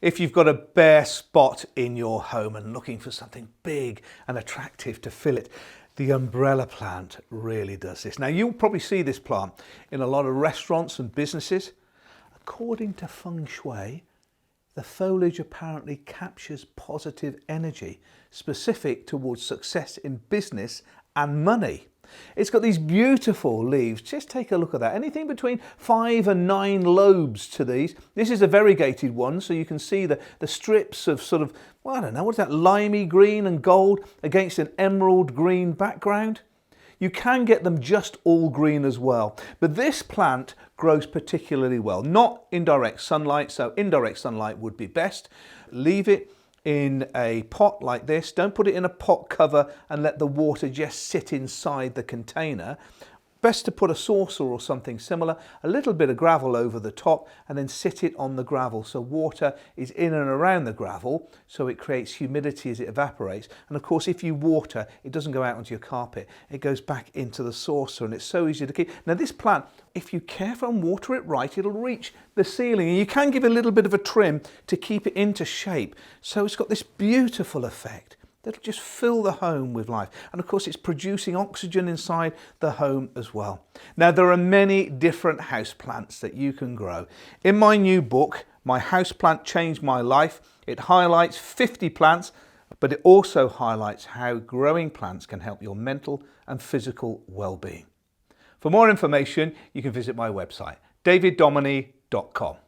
If you've got a bare spot in your home and looking for something big and attractive to fill it, the umbrella plant really does this. Now, you'll probably see this plant in a lot of restaurants and businesses. According to feng shui, the foliage apparently captures positive energy specific towards success in business and money. It's got these beautiful leaves. Just take a look at that. Anything between 5 and 9 lobes to these. This is a variegated one, so you can see the strips of sort of, well, I don't know, what's that, limey green and gold against an emerald green background. You can get them just all green as well, but this plant grows particularly well, not in direct sunlight, so indirect sunlight would be best. Leave it in a pot like this. Don't put it in a pot cover and let the water just sit inside the container. Best to put a saucer or something similar, a little bit of gravel over the top, and then sit it on the gravel so water is in and around the gravel, so it creates humidity as it evaporates. And of course, if you water, it doesn't go out onto your carpet, it goes back into the saucer, and it's so easy to keep. Now this plant, if you care for and water it right, it'll reach the ceiling, and you can give a little bit of a trim to keep it into shape. So it's got this beautiful effect that'll just fill the home with life. And of course, it's producing oxygen inside the home as well. Now, there are many different houseplants that you can grow. In my new book, My Houseplant Changed My Life, it highlights 50 plants, but it also highlights how growing plants can help your mental and physical well-being. For more information, you can visit my website, daviddomoney.com.